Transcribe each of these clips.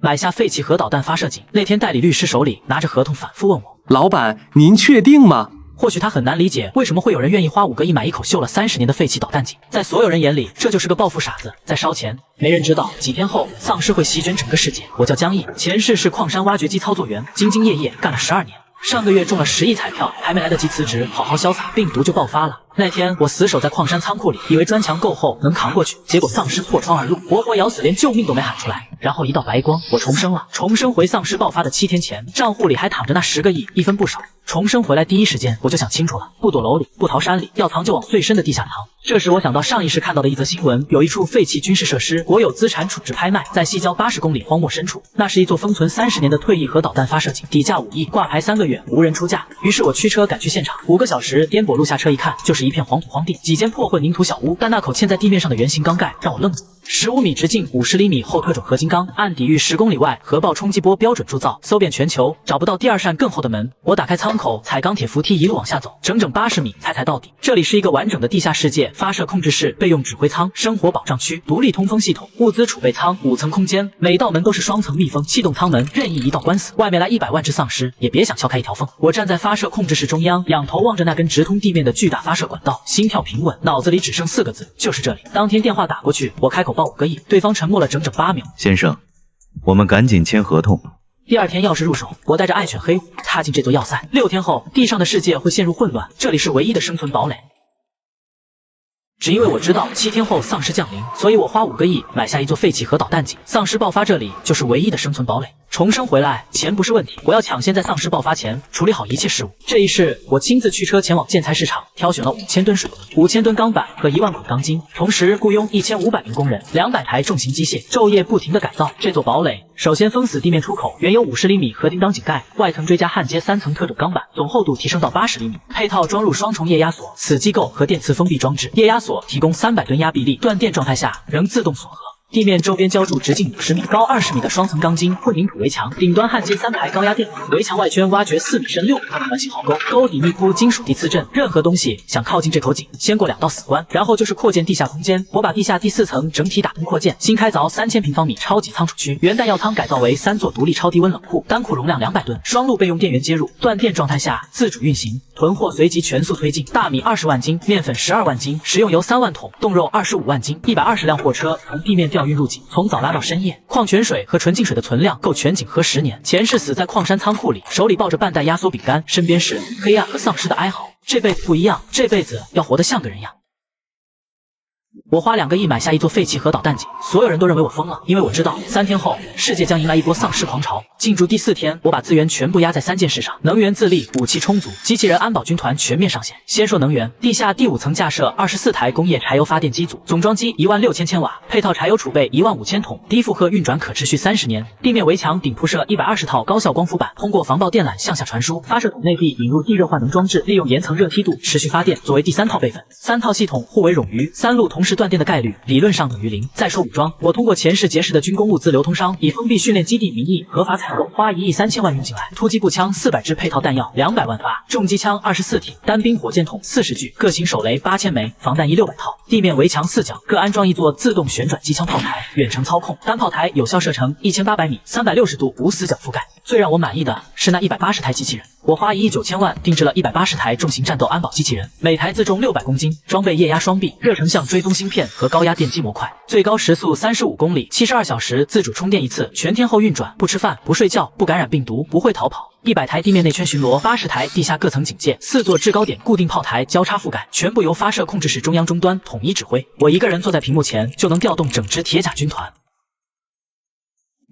买下废弃核导弹发射井。那天代理律师手里拿着合同，反复问我：“老板，您确定吗？”或许他很难理解为什么会有人愿意花5个亿买一口锈了30年的废弃导弹井，在所有人眼里，这就是个暴富傻子在烧钱。没人知道，几天后丧尸会席卷整个世界。我叫江毅，前世是矿山挖掘机操作员，兢兢业业干了12年。上个月中了10亿彩票，还没来得及辞职好好潇洒，病毒就爆发了。那天我死守在矿山仓库里，以为砖墙够厚能扛过去，结果丧尸破窗而入，活活咬死，连救命都没喊出来。然后一道白光，我重生了，重生回丧尸爆发的7天前，账户里还躺着那10个亿，一分不少。重生回来第一时间我就想清楚了，不躲楼里，不逃山里，要藏就往最深的地下藏。这时我想到上一世看到的一则新闻，有一处废弃军事设施国有资产处置拍卖，在西郊80公里荒漠深处，那是一座封存30年的退役核导弹发射井，底价5亿，挂牌3个月无人出价。于是我驱车赶去现场，5个小时颠簸路下车一看，就是一片黄土荒地，几间破混凝土小屋，但那口嵌在地面上的圆形钢盖让我愣住。15米直径50厘米厚特种合金钢，按抵御10公里外核爆冲击波标准铸造，搜遍全球，找不到第2扇更厚的门。我打开舱口，踩钢铁扶梯一路往下走，整整80米才踩到底。这里是一个完整的地下世界，发射控制室、备用指挥舱、生活保障区、独立通风系统、物资储备舱，5层空间，每道门都是双层密封气动舱门，任意一道关死，外面来100万只丧尸也别想敲开一条缝。我站在发射控制室中央，仰头望着那根直通地面的巨大发射管道，心跳平稳，脑子里只剩4个字，就是这里。当天电话打过去，我开口报5个亿，对方沉默了整整8秒。先生，我们赶紧签合同。第2天钥匙入手，我带着爱犬黑虎踏进这座要塞。6天后，地上的世界会陷入混乱，这里是唯一的生存堡垒。只因为我知道7天后丧尸降临，所以我花5个亿买下一座废弃核导弹井。丧尸爆发，这里就是唯一的生存堡垒。重生回来，钱不是问题，我要抢先在丧尸爆发前处理好一切事务。这一世，我亲自驱车前往建材市场，挑选了5000吨水泥、5000吨钢板和1万捆钢筋，同时雇佣1500名工人、200台重型机械，昼夜不停地改造这座堡垒。首先封死地面出口，原有50厘米合金钢井盖，外层追加焊接3层特种钢板，总厚度提升到80厘米，配套装入双重液压锁、磁机构和电磁封闭装置。液压锁提供300吨压臂力，断电状态下仍自动锁合。地面周边浇筑直径50米、高20米的双层钢筋混凝土围墙，顶端焊接3排高压电网，围墙外圈挖掘4米深6米高的环形壕沟，沟底密铺金属地磁阵。任何东西想靠近这口井，先过2道死关，然后就是扩建地下空间。我把地下第4层整体打通扩建，新开凿3000平方米超级仓储区，原弹药仓改造为3座独立超低温冷库，单库容量200吨，双路备用电源接入，断电状态下自主运行。囤货随即全速推进，大米20万斤，面粉12万斤，食用油3万桶，冻肉25万斤，120辆货车从地面调运入井，从早拉到深夜。矿泉水和纯净水的存量够全井喝10年。前世死在矿山仓库里，手里抱着半袋压缩饼干，身边是黑暗和丧尸的哀嚎。这辈子不一样，这辈子要活得像个人样。我花2个亿买下一座废弃核导弹井，所有人都认为我疯了，因为我知道3天后世界将迎来一波丧尸狂潮。进驻第4天，我把资源全部压在3件事上：能源自立、武器充足、机器人安保军团全面上线。先说能源，地下第5层架设24台工业柴油发电机组，总装机16000千瓦，配套柴油储备15000桶，低负荷运转可持续30年。地面围墙顶铺设120套高效光伏板，通过防爆电缆向下传输。发射筒内壁引入地热化能装置，利用岩层热梯度持续发电，作为第3套备份。3套系统互为冗余，3路同时断电的概率理论上等于0。再说武装，我通过前世结识的军工物资流通商，以封闭训练基地名义合法采购，花1亿3000万运进来。突击步枪400支，配套弹药200万发，重机枪24挺，单兵火箭筒40具，各型手雷8000枚，防弹衣600套。地面围墙4角各安装一座自动旋转机枪炮台，远程操控，单炮台有效射程1800米，360度无死角覆盖。最让我满意的是那180台机器人，我花1亿9千万定制了180台重型战斗安保机器人，每台自重600公斤，装备液压双臂、热成像追踪芯片和高压电机模块，最高时速35公里，72小时自主充电一次，全天候运转，不吃饭不睡觉，不感染病毒，不会逃跑。100台地面内圈巡逻，80台地下各层警戒，4座制高点固定炮台交叉覆盖，全部由发射控制室中央终端统一指挥。我一个人坐在屏幕前就能调动整支铁甲军团。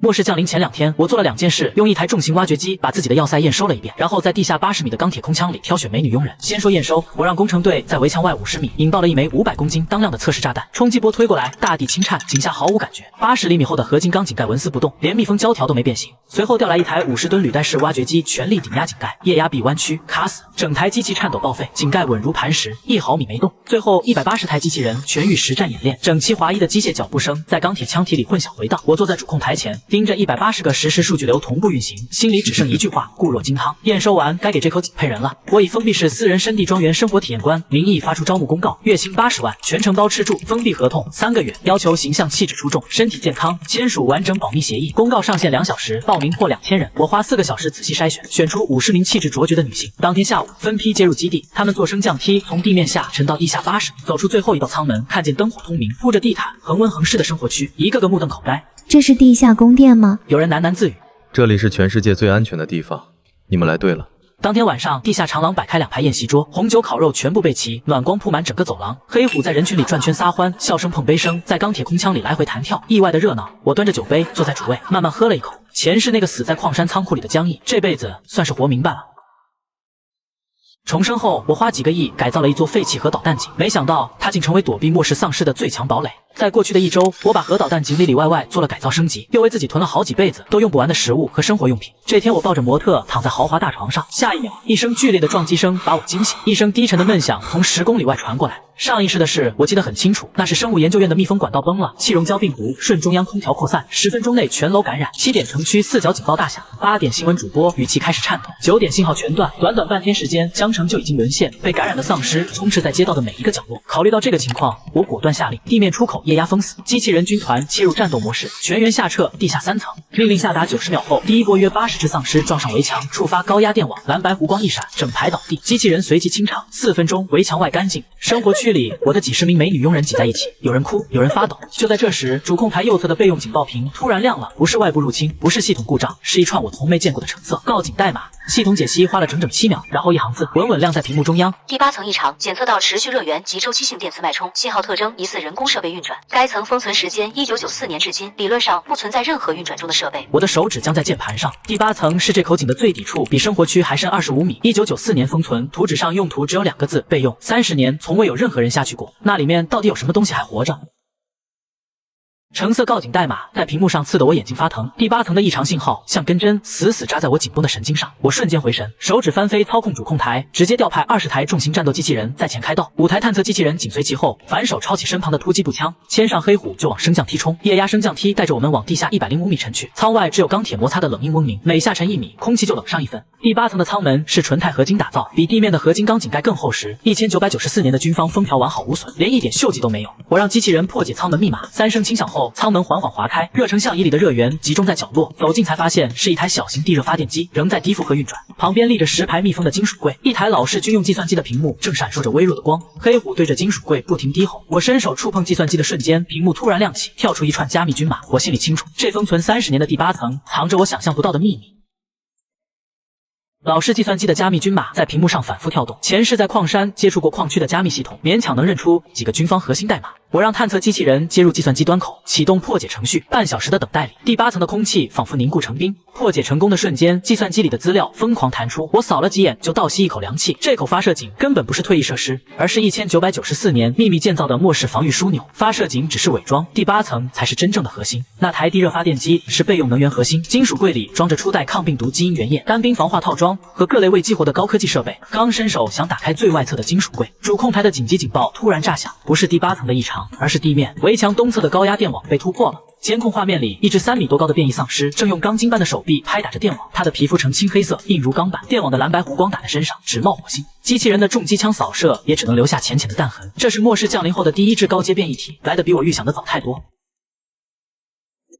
末世降临前2天，我做了2件事：用1台重型挖掘机把自己的要塞验收了一遍，然后在地下80米的钢铁空腔里挑选美女佣人。先说验收，我让工程队在围墙外50米引爆了一枚500公斤当量的测试炸弹，冲击波推过来，大地轻颤，井下毫无感觉。80厘米厚的合金钢井盖纹丝不动，连密封胶条都没变形。随后调来一台50吨履带式挖掘机，全力顶压井盖，液压臂弯曲，卡死，整台机器颤抖报废，井盖稳如磐石，1毫米没动。最后180台机器人全域实战演练，整齐划一的机械脚步声在钢铁腔体里混响回荡。我坐在主控台前，盯着180个实时数据流同步运行，心里只剩一句话：固若金汤。验收完，该给这口井配人了。我以封闭式私人深地庄园生活体验官名义发出招募公告，月薪80万，全程包吃住，封闭合同3个月，要求形象气质出众，身体健康，签署完整保密协议。公告上线2小时，报名破2000人。我花4个小时仔细筛选，选出50名气质卓绝的女性。当天下午分批接入基地，她们坐升降梯从地面下沉到地下80米，走出最后一道舱门，看见灯火通明，铺着地毯，恒温恒湿的生活区，一个个目瞪口呆。这是地下宫殿吗？有人喃喃自语。这里是全世界最安全的地方，你们来对了。当天晚上，地下长廊摆开2排宴席桌，红酒烤肉全部备齐，暖光铺满整个走廊。黑虎在人群里转圈撒欢，笑声碰杯声在钢铁空腔里来回弹跳，意外的热闹。我端着酒杯坐在主位，慢慢喝了一口。前世那个死在矿山仓库里的江毅，这辈子算是活明白了。重生后，我花几个亿改造了一座废弃核导弹井，没想到它竟成为躲避末世丧尸的最强堡垒。在过去的1周，我把核导弹井里外做了改造升级，又为自己囤了好几辈子都用不完的食物和生活用品。这天，我抱着模特躺在豪华大床上，下一秒，一声剧烈的撞击声把我惊醒，一声低沉的闷响从10公里外传过来。上意识的事我记得很清楚，那是生物研究院的密封管道崩了，气溶胶病毒顺中央空调扩散，10分钟内全楼感染。7点城区4角警报大响，8点新闻主播语气开始颤抖，9点信号全断，短半天时间，江城就已经沦陷，被感染的丧尸充斥在街道的每一个角落。考虑到这个情况，我果断下令地面出口液压封死，机器人军团切入战斗模式，全员下撤地下3层。命令下达90秒后，第一波约80只丧尸撞上围墙，触发高压电网，蓝白弧光一闪，整排倒地，机器人随即清场。4分钟，围墙外干净。生活区里，我的几十名美女佣人挤在一起，有人哭，有人发抖。就在这时，主控台右侧的备用警报屏突然亮了，不是外部入侵，不是系统故障，是一串我从没见过的橙色告警代码。系统解析花了整整7秒，然后一行字稳稳亮在屏幕中央：第8层异常，检测到持续热源及周期性电磁脉冲，信号特征疑似人工设备运转。该层封存时间1994年至今，理论上不存在任何运转中的设备。我的手指将在键盘上。第8层是这口井的最底处，比生活区还深25米。1994年封存，图纸上用途只有2个字：备用。30年从未有任何人下去过，那里面到底有什么东西还活着？橙色告警代码在屏幕上刺得我眼睛发疼。第8层的异常信号像根针死扎在我紧绷的神经上，我瞬间回神，手指翻飞操控主控台，直接调派20台重型战斗机器人在前开道，5台探测机器人紧随其后，反手抄起身旁的突击步枪，牵上黑虎就往升降梯冲。液压升降梯带着我们往地下105米沉去，舱外只有钢铁摩擦的冷硬嗡鸣，每下沉1米，空气就冷上1分。第8层的舱门是纯钛合金打造，比地面的合金钢井盖更厚实。1994年的军方封条完好无损，连一点锈迹都没有。我让机器人破解舱门密码，3声轻响后，舱门缓缓划开，热成像仪里的热源集中在角落。走近才发现是一台小型地热发电机，仍在低负荷运转。旁边立着10排密封的金属柜，一台老式军用计算机的屏幕正闪烁着微弱的光。黑虎对着金属柜不停低吼，我伸手触碰计算机的瞬间，屏幕突然亮起，跳出一串加密军码。我心里清楚，这封存30年的第8层藏着我想象不到的秘密。老式计算机的加密军码在屏幕上反复跳动，前世在矿山接触过矿区的加密系统，勉强能认出几个军方核心代码。我让探测机器人接入计算机端口，启动破解程序。半小时的等待里，第8层的空气仿佛凝固成冰。破解成功的瞬间，计算机里的资料疯狂弹出，我扫了几眼就倒吸一口凉气。这口发射井根本不是退役设施，而是1994年秘密建造的末世防御枢纽。发射井只是伪装，第8层才是真正的核心。那台地热发电机是备用能源核心，金属柜里装着初代抗病毒基因原液、单兵防化套装和各类未激活的高科技设备。刚伸手想打开最外侧的金属柜，主控台的紧急警报突然炸响，不是第8层的异常，而是地面围墙东侧的高压电网被突破了。监控画面里，一只3米多高的变异丧尸正用钢筋般的手臂拍打着电网，它的皮肤呈青黑色，硬如钢板，电网的蓝白弧光打在身上直冒火星。机器人的重机枪扫射也只能留下浅浅的弹痕。这是末世降临后的第1只高阶变异体，来得比我预想的早太多。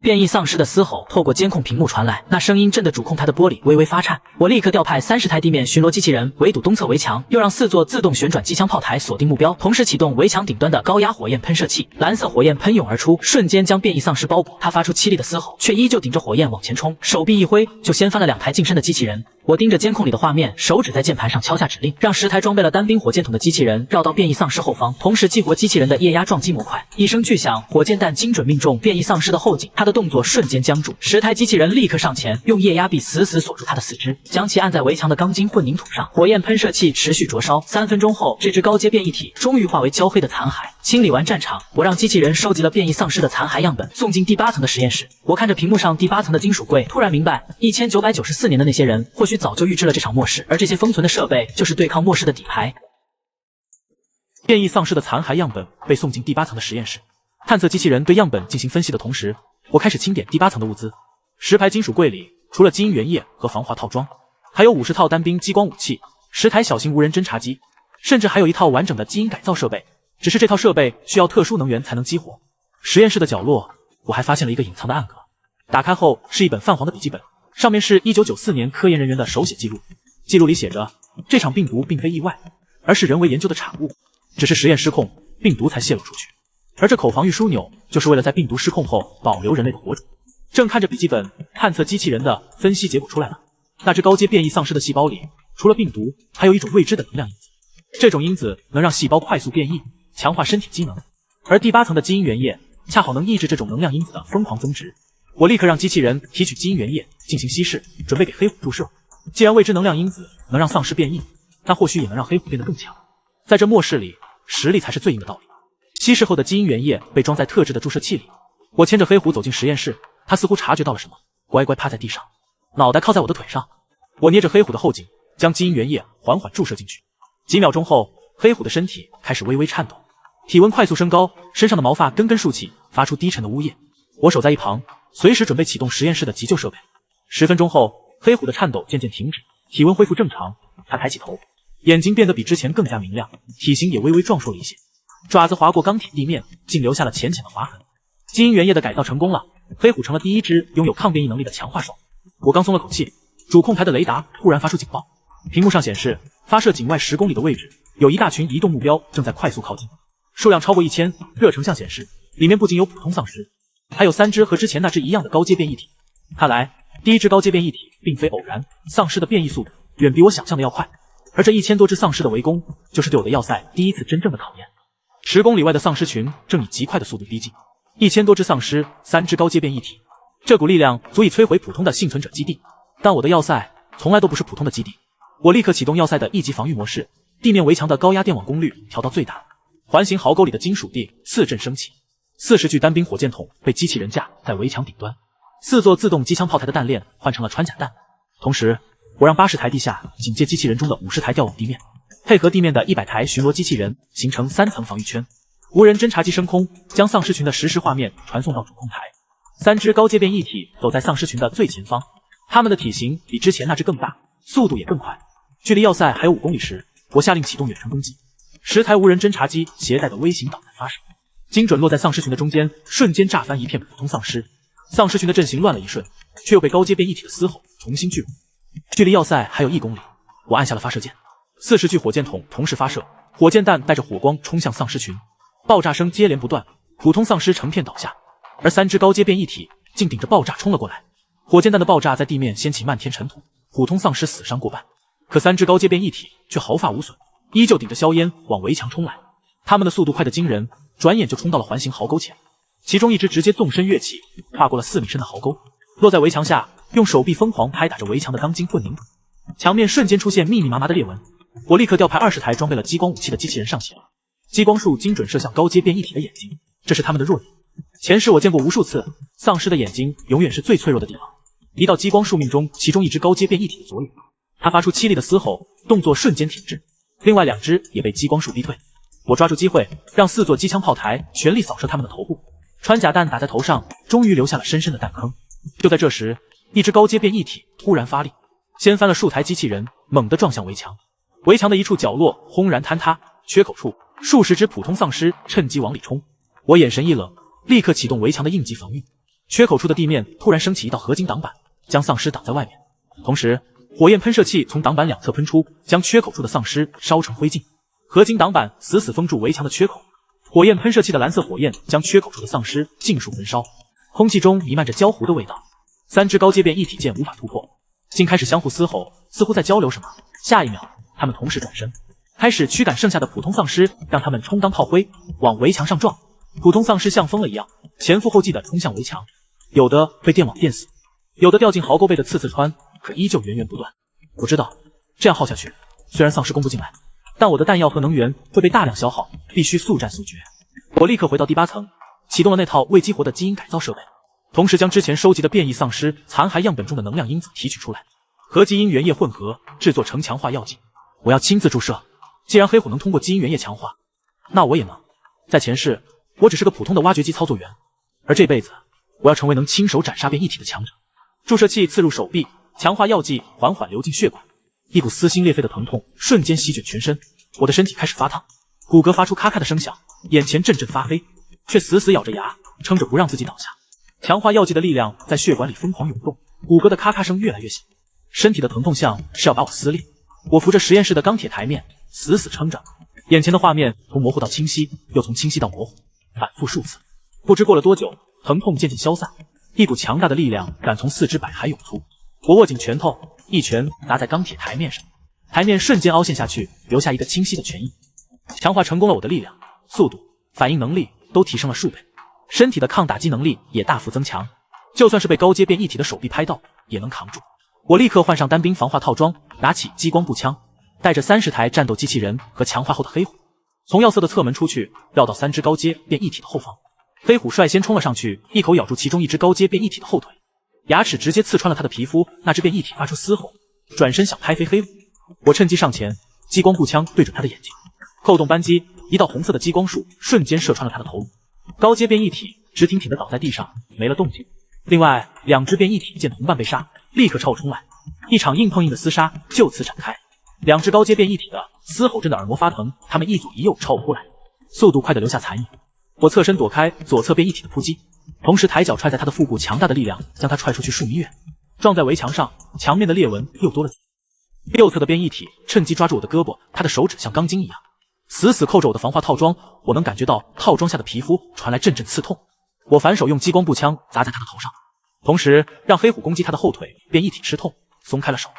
变异丧尸的嘶吼透过监控屏幕传来，那声音震得主控台的玻璃微微发颤。我立刻调派30台地面巡逻机器人围堵东侧围墙，又让4座自动旋转机枪炮台锁定目标，同时启动围墙顶端的高压火焰喷射器。蓝色火焰喷涌而出，瞬间将变异丧尸包裹。它发出凄厉的嘶吼，却依旧顶着火焰往前冲，手臂一挥就掀翻了2台近身的机器人。我盯着监控里的画面，手指在键盘上敲下指令，让10台装备了单兵火箭筒的机器人绕到变异丧尸后方，同时激活机器人的液压撞击模块。一声巨响，火箭弹精准命中变异丧尸的后颈，它的的动作瞬间僵住，10台机器人立刻上前，用液压臂死死锁住他的四肢，将其按在围墙的钢筋混凝土上。火焰喷射器持续灼烧，3分钟后，这只高阶变异体终于化为焦黑的残骸。清理完战场，我让机器人收集了变异丧尸的残骸样本，送进第8层的实验室。我看着屏幕上第8层的金属柜，突然明白，1994年的那些人或许早就预知了这场末世，而这些封存的设备就是对抗末世的底牌。变异丧尸的残骸样本被送进第8层的实验室。探测机器人对样本进行分析的同时，我开始清点第8层的物资。10排金属柜里，除了基因原液和防滑套装，还有50套单兵激光武器，10台小型无人侦察机，甚至还有一套完整的基因改造设备。只是这套设备需要特殊能源才能激活。实验室的角落，我还发现了一个隐藏的暗格。打开后是一本泛黄的笔记本，上面是1994年科研人员的手写记录。记录里写着，这场病毒并非意外，而是人为研究的产物，只是实验失控，病毒才泄露出去。而这口防御枢纽就是为了在病毒失控后保留人类的活种。正看着笔记本，探测机器人的分析结果出来了。那只高阶变异丧尸的细胞里，除了病毒，还有一种未知的能量因子。这种因子能让细胞快速变异，强化身体机能。而第8层的基因原液恰好能抑制这种能量因子的疯狂增殖。我立刻让机器人提取基因原液进行稀释，准备给黑虎注射。既然未知能量因子能让丧尸变异，那或许也能让黑虎变得更强。在这末世里，实力才是最硬的道理。稀释后的基因原液被装在特制的注射器里。我牵着黑虎走进实验室，他似乎察觉到了什么，乖乖趴在地上，脑袋靠在我的腿上。我捏着黑虎的后颈，将基因原液缓缓注射进去。几秒钟后，黑虎的身体开始微微颤抖，体温快速升高，身上的毛发根根竖起，发出低沉的呜咽。我守在一旁，随时准备启动实验室的急救设备。10分钟后，黑虎的颤抖渐渐停止，体温恢复正常。他抬起头，眼睛变得比之前更加明亮，体型也微微壮硕了一些。爪子划过钢铁地面，竟留下了浅浅的划痕。基因原液的改造成功了，黑虎成了第一只拥有抗变异能力的强化兽。我刚松了口气，主控台的雷达突然发出警报，屏幕上显示发射井外10公里的位置，有一大群移动目标正在快速靠近，数量超过1000。热成像显示，里面不仅有普通丧尸，还有3只和之前那只一样的高阶变异体。看来第一只高阶变异体并非偶然，丧尸的变异速度远比我想象的要快，而这1000多只丧尸的围攻，就是对我的要塞第一次真正的考验。10公里外的丧尸群正以极快的速度逼近，1000多只丧尸，3只高阶变异体，这股力量足以摧毁普通的幸存者基地。但我的要塞从来都不是普通的基地。我立刻启动要塞的1级防御模式，地面围墙的高压电网功率调到最大，环形壕沟里的金属地刺阵升起。40具单兵火箭筒被机器人架在围墙顶端，4座自动机枪炮台的弹链换成了穿甲弹。同时，我让80台地下警戒机器人中的50台调往地面，配合地面的100台巡逻机器人，形成3层防御圈。无人侦察机升空，将丧尸群的实时画面传送到主控台。3只高阶变异体走在丧尸群的最前方，它们的体型比之前那只更大，速度也更快。距离要塞还有5公里时，我下令启动远程攻击。10台无人侦察机携带的微型导弹发射，精准落在丧尸群的中间，瞬间炸翻一片普通丧尸。丧尸群的阵型乱了一瞬，却又被高阶变异体的嘶吼重新聚拢。距离要塞还有1公里，我按下了发射键。40具火箭筒同时发射，火箭弹带着火光冲向丧尸群，爆炸声接连不断，普通丧尸成片倒下，而3只高阶变异体竟顶着爆炸冲了过来。火箭弹的爆炸在地面掀起漫天尘土，普通丧尸死伤过半，可3只高阶变异体却毫发无损，依旧顶着硝烟往围墙冲来。他们的速度快得惊人，转眼就冲到了环形壕沟前。其中一只直接纵身跃起，跨过了4米深的壕沟，落在围墙下，用手臂疯狂拍打着围墙的钢筋混凝土，墙面瞬间出现密密麻麻的裂纹。我立刻调派20台装备了激光武器的机器人上前，激光束精准射向高阶变异体的眼睛，这是他们的弱点。前世我见过无数次，丧尸的眼睛永远是最脆弱的地方。一道激光束命中其中一只高阶变异体的左眼，他发出凄厉的嘶吼，动作瞬间停滞。另外2只也被激光束逼退。我抓住机会，让4座机枪炮台全力扫射他们的头部，穿甲弹打在头上，终于留下了深深的弹坑。就在这时，一只高阶变异体突然发力，掀翻了数台机器人，猛地撞向围墙。围墙的一处角落轰然坍塌，缺口处数十只普通丧尸趁机往里冲。我眼神一冷，立刻启动围墙的应急防御。缺口处的地面突然升起一道合金挡板，将丧尸挡在外面。同时，火焰喷射器从挡板2侧喷出，将缺口处的丧尸烧成灰烬。合金挡板死死封住围墙的缺口，火焰喷射器的蓝色火焰将缺口处的丧尸尽数焚烧，空气中弥漫着焦糊的味道。3只高阶变异体见无法突破，竟开始相互嘶吼，似乎在交流什么。下一秒，他们同时转身，开始驱赶剩下的普通丧尸，让他们充当炮灰，往围墙上撞。普通丧尸像疯了一样，前赴后继地冲向围墙。有的被电网电死，有的掉进壕沟被的刺刺穿，可依旧源源不断。我知道这样耗下去，虽然丧尸攻不进来，但我的弹药和能源会被大量消耗，必须速战速决。我立刻回到第8层，启动了那套未激活的基因改造设备，同时将之前收集的变异丧尸残骸样本中的能量因子提取出来，和基因原液混合，制作成强化药剂。我要亲自注射。既然黑虎能通过基因原液强化，那我也能。在前世，我只是个普通的挖掘机操作员，而这辈子，我要成为能亲手斩杀变异体的强者。注射器刺入手臂，强化药剂缓缓流进血管，一股撕心裂肺的疼痛瞬间席卷全身，我的身体开始发烫，骨骼发出咔咔的声响，眼前阵阵发黑，却死死咬着牙，撑着不让自己倒下。强化药剂的力量在血管里疯狂涌动，骨骼的咔咔声越来越响，身体的疼痛像是要把我撕裂。我扶着实验室的钢铁台面，死死撑着，眼前的画面从模糊到清晰，又从清晰到模糊，反复数次。不知过了多久，疼痛渐渐消散，一股强大的力量感从四肢百骸涌出。我握紧拳头，一拳砸在钢铁台面上，台面瞬间凹陷下去，留下一个清晰的拳印。强化成功了，我的力量、速度、反应能力都提升了数倍，身体的抗打击能力也大幅增强，就算是被高阶变异体的手臂拍到，也能扛住。我立刻换上单兵防化套装，拿起激光步枪，带着30台战斗机器人和强化后的黑虎，从药色的侧门出去，绕到3只高阶变异体的后方。黑虎率先冲了上去，一口咬住其中一只高阶变异体的后腿，牙齿直接刺穿了他的皮肤。那只变异体发出嘶吼，转身想拍飞黑虎。我趁机上前，激光步枪对准他的眼睛，扣动扳机，一道红色的激光束瞬间射穿了他的头颅。高阶变异体直挺挺地倒在地上，没了动静。另外2只变异体见同伴被杀，立刻朝我冲来，一场硬碰硬的厮杀就此展开。2只高阶变异体的嘶吼震得耳膜发疼，他们一左一右朝我扑来，速度快得留下残影。我侧身躲开左侧变异体的扑击，同时抬脚踹在他的腹部，强大的力量将他踹出去数米远，撞在围墙上，墙面的裂纹又多了几次。右侧的变异体趁机抓住我的胳膊，他的手指像钢筋一样，死死扣着我的防化套装，我能感觉到套装下的皮肤传来阵阵刺痛。我反手用激光步枪砸在他的头上，同时让黑虎攻击他的后腿。变异体吃痛，松开了手，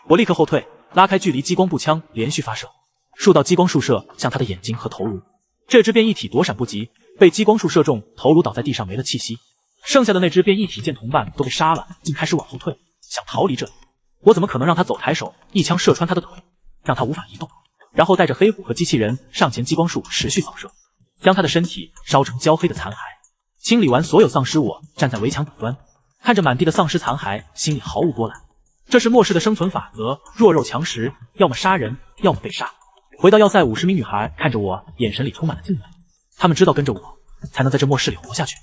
我立刻后退，拉开距离，激光步枪连续发射，数道激光束射向他的眼睛和头颅。这只变异体躲闪不及，被激光束射中，头颅倒在地上没了气息。剩下的那只变异体见同伴都被杀了，竟开始往后退，想逃离这里。我怎么可能让他走？抬手一枪射穿他的腿，让他无法移动，然后带着黑虎和机器人上前，激光束持续扫射，将他的身体烧成焦黑的残骸。清理完所有丧尸，我站在围墙顶端，看着满地的丧尸残骸，心里毫无波澜。这是末世的生存法则，弱肉强食，要么杀人，要么被杀。回到要塞，50名女孩看着我，眼神里充满了敬畏。她们知道跟着我，才能在这末世里活下去。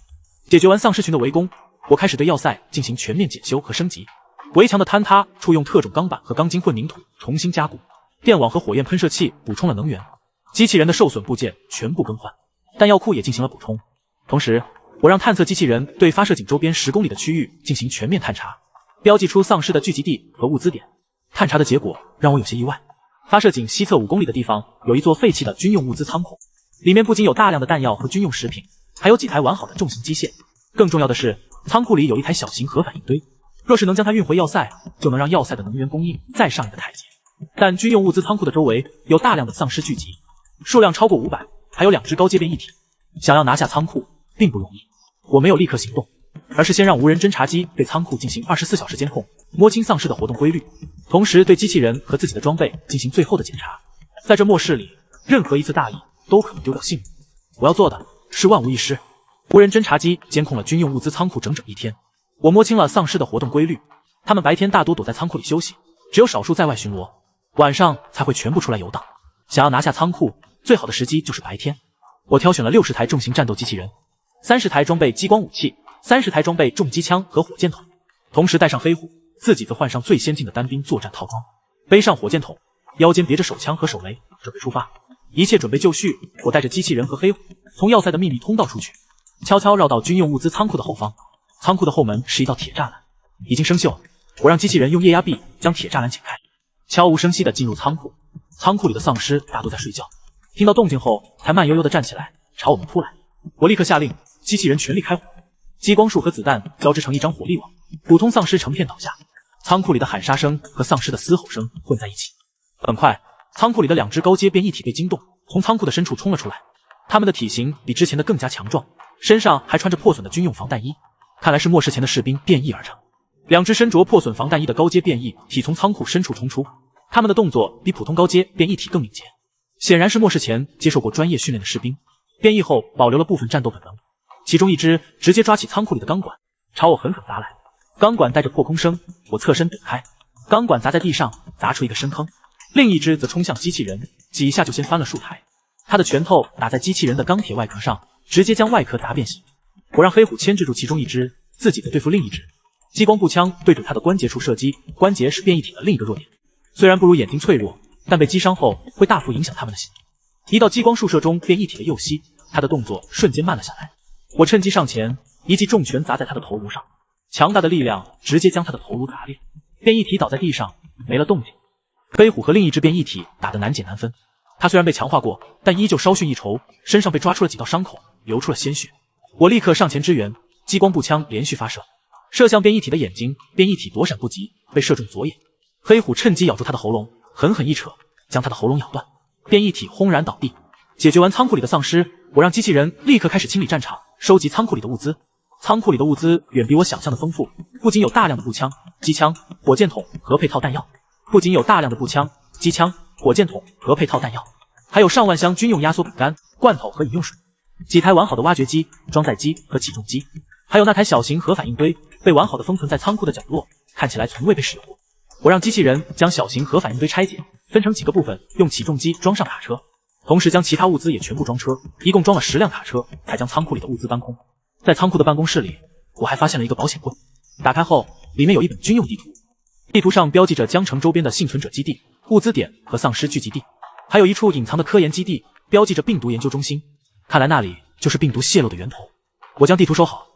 解决完丧尸群的围攻，我开始对要塞进行全面检修和升级。围墙的坍塌处用特种钢板和钢筋混凝土重新加固，电网和火焰喷射器补充了能源，机器人的受损部件全部更换，弹药库也进行了补充。同时，我让探测机器人对发射井周边10公里的区域进行全面探查，标记出丧尸的聚集地和物资点。探查的结果让我有些意外，发射井西侧5公里的地方有一座废弃的军用物资仓库，里面不仅有大量的弹药和军用食品，还有几台完好的重型机械。更重要的是，仓库里有一台小型核反应堆，若是能将它运回要塞，就能让要塞的能源供应再上一个台阶。但军用物资仓库的周围有大量的丧尸聚集，数量超过500，还有2只高阶变异体，想要拿下仓库并不容易。我没有立刻行动，而是先让无人侦察机对仓库进行24小时监控，摸清丧尸的活动规律，同时对机器人和自己的装备进行最后的检查。在这末世里，任何一次大意都可能丢掉性命。我要做的是万无一失。无人侦察机监控了军用物资仓库整整1天，我摸清了丧尸的活动规律。他们白天大多躲在仓库里休息，只有少数在外巡逻，晚上才会全部出来游荡。想要拿下仓库，最好的时机就是白天。我挑选了60台重型战斗机器人，30台装备激光武器，30台装备重机枪和火箭筒，同时带上黑虎，自己则换上最先进的单兵作战套装，背上火箭筒，腰间别着手枪和手雷，准备出发。一切准备就绪，我带着机器人和黑虎从要塞的秘密通道出去，悄悄绕到军用物资仓库的后方。仓库的后门是一道铁栅栏，已经生锈，我让机器人用液压臂将铁栅栏剪开，悄无声息地进入仓库。仓库里的丧尸大多在睡觉，听到动静后才慢悠悠地站起来，朝我们扑来。我立刻下令机器人全力开火，激光束和子弹交织成一张火力网，普通丧尸成片倒下。仓库里的喊杀声和丧尸的嘶吼声混在一起。很快，仓库里的2只高阶变异体被惊动，从仓库的深处冲了出来。他们的体型比之前的更加强壮，身上还穿着破损的军用防弹衣，看来是末世前的士兵变异而成。两只身着破损防弹衣的高阶变异体从仓库深处冲出，他们的动作比普通高阶变异体更敏捷，显然是末世前接受过专业训练的士兵。变异后保留了部分战斗本能，其中一只直接抓起仓库里的钢管，朝我狠狠砸来。钢管带着破空声，我侧身躲开，钢管砸在地上，砸出一个深坑。另一只则冲向机器人，几下就掀翻了数台。他的拳头打在机器人的钢铁外壳上，直接将外壳砸变形。我让黑虎牵制住其中一只，自己的对付另一只。激光步枪对准他的关节处射击，关节是变异体的另一个弱点，虽然不如眼睛脆弱，但被击伤后会大幅影响他们的心。一道激光束射中变异体的右膝，他的动作瞬间慢了下来。我趁机上前，一记重拳砸在他的头颅上，强大的力量直接将他的头颅砸裂，变异体倒在地上没了动静。飞虎和另一只变异体打得难解难分，他虽然被强化过，但依旧稍逊一筹，身上被抓出了几道伤口，流出了鲜血。我立刻上前支援，激光步枪连续发射，射向变异体的眼睛，变异体躲闪不及，被射中左眼。黑虎趁机咬住他的喉咙，狠狠一扯，将他的喉咙咬断，变异体轰然倒地。解决完仓库里的丧尸，我让机器人立刻开始清理战场，收集仓库里的物资。仓库里的物资远比我想象的丰富，不仅有大量的步枪、机枪、火箭筒和配套弹药，还有上万箱军用压缩饼干、罐头和饮用水，几台完好的挖掘机、装载机和起重机，还有那台小型核反应堆被完好的封存在仓库的角落，看起来从未被使用过。我让机器人将小型核反应堆拆解，分成几个部分，用起重机装上卡车，同时将其他物资也全部装车，一共装了10辆卡车，才将仓库里的物资搬空。在仓库的办公室里，我还发现了一个保险柜，打开后里面有一本军用地图，地图上标记着江城周边的幸存者基地、物资点和丧尸聚集地，还有一处隐藏的科研基地，标记着病毒研究中心，看来那里就是病毒泄露的源头。我将地图收好，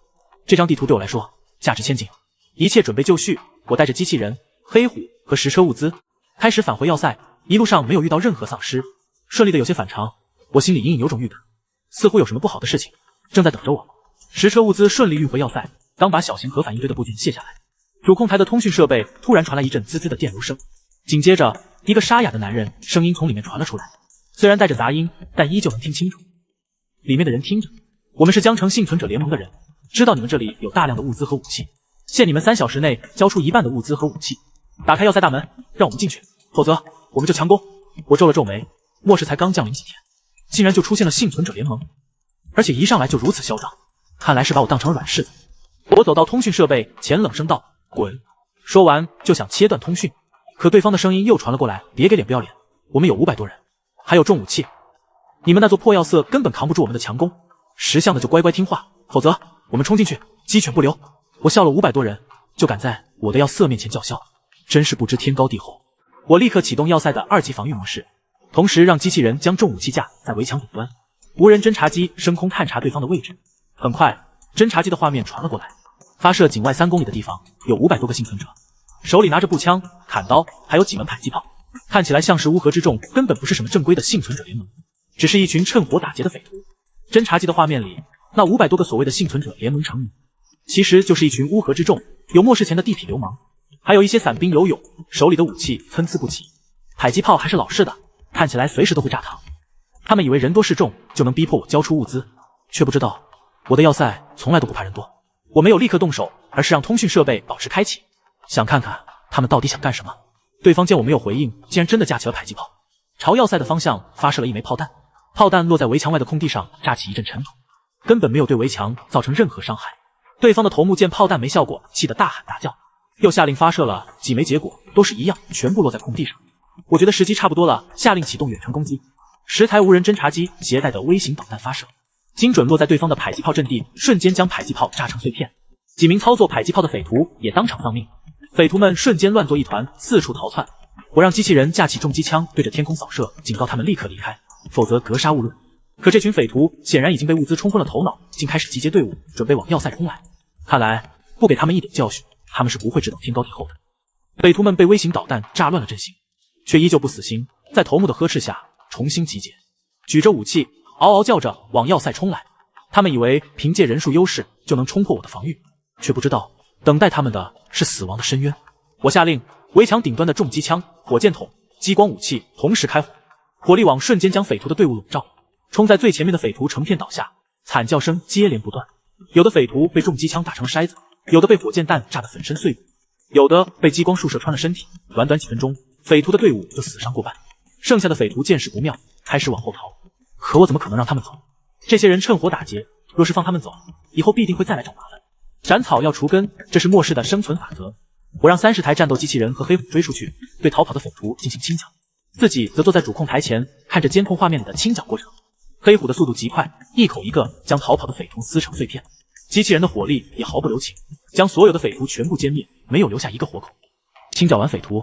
这张地图对我来说价值千金。一切准备就绪，我带着机器人、黑虎和10车物资开始返回要塞，一路上没有遇到任何丧尸，顺利的有些反常，我心里隐隐有种预感，似乎有什么不好的事情正在等着我。10车物资顺利运回要塞，刚把小型核反应堆的部件卸下来，主控台的通讯设备突然传来一阵滋滋的电流声，紧接着一个沙哑的男人声音从里面传了出来，虽然带着杂音，但依旧能听清楚。里面的人听着，我们是江城幸存者联盟的人，知道你们这里有大量的物资和武器，限你们3小时内交出1半的物资和武器，打开要塞大门，让我们进去，否则我们就强攻。我皱了皱眉，末世才刚降临几天，竟然就出现了幸存者联盟，而且一上来就如此嚣张，看来是把我当成软柿子。我走到通讯设备前冷声道：“滚！”说完就想切断通讯，可对方的声音又传了过来：“别给脸不要脸，我们有500多人，还有重武器，你们那座破要塞根本扛不住我们的强攻，识相的就乖乖听话，否则我们冲进去鸡犬不留。”我笑了，500多人就敢在我的要塞面前叫嚣，真是不知天高地厚。我立刻启动要塞的2级防御模式，同时让机器人将重武器架在围墙顶端，无人侦察机升空探查对方的位置。很快，侦察机的画面传了过来，发射境外3公里的地方有500多个幸存者，手里拿着步枪、砍刀，还有几门迫击炮，看起来像是乌合之众，根本不是什么正规的幸存者联盟，只是一群趁火打劫的匪徒。侦察机的画面里，那500多个所谓的幸存者联盟成员，其实就是一群乌合之众，有末世前的地痞流氓，还有一些散兵游勇，手里的武器参差不齐，迫击炮还是老式的，看起来随时都会炸膛。他们以为人多势众就能逼迫我交出物资，却不知道我的要塞从来都不怕人多。我没有立刻动手，而是让通讯设备保持开启，想看看他们到底想干什么。对方见我没有回应，竟然真的架起了迫击炮，朝要塞的方向发射了1枚炮弹，炮弹落在围墙外的空地上，炸起一阵尘土，根本没有对围墙造成任何伤害。对方的头目见炮弹没效果，气得大喊大叫，又下令发射了几枚，结果都是一样，全部落在空地上。我觉得时机差不多了，下令启动远程攻击。10台无人侦察机携带的微型导弹发射，精准落在对方的迫击炮阵地，瞬间将迫击炮炸成碎片。几名操作迫击炮的匪徒也当场丧命，匪徒们瞬间乱作一团，四处逃窜。我让机器人架起重机枪对着天空扫射，警告他们立刻离开，否则格杀勿论。可这群匪徒显然已经被物资冲昏了头脑，竟开始集结队伍，准备往要塞冲来。看来不给他们一点教训，他们是不会知道天高地厚的。匪徒们被微型导弹炸乱了阵型，却依旧不死心，在头目的呵斥下重新集结，举着武器嗷嗷叫着往要塞冲来。他们以为凭借人数优势就能冲破我的防御，却不知道等待他们的是死亡的深渊。我下令围墙顶端的重机枪、火箭筒、激光武器同时开火，火力网瞬间将匪徒的队伍笼罩，冲在最前面的匪徒成片倒下，惨叫声接连不断。有的匪徒被重机枪打成了筛子，有的被火箭弹炸得粉身碎骨，有的被激光束射穿了身体。短短几分钟，匪徒的队伍就死伤过半。剩下的匪徒见势不妙，开始往后逃。可我怎么可能让他们走？这些人趁火打劫，若是放他们走，以后必定会再来找麻烦。斩草要除根，这是末世的生存法则。我让30台战斗机器人和黑虎追出去，对逃跑的匪徒进行清剿，自己则坐在主控台前，看着监控画面里的清剿过程。黑虎的速度极快，一口一个将逃跑的匪徒撕成碎片。机器人的火力也毫不留情，将所有的匪徒全部歼灭，没有留下一个活口。清剿完匪徒，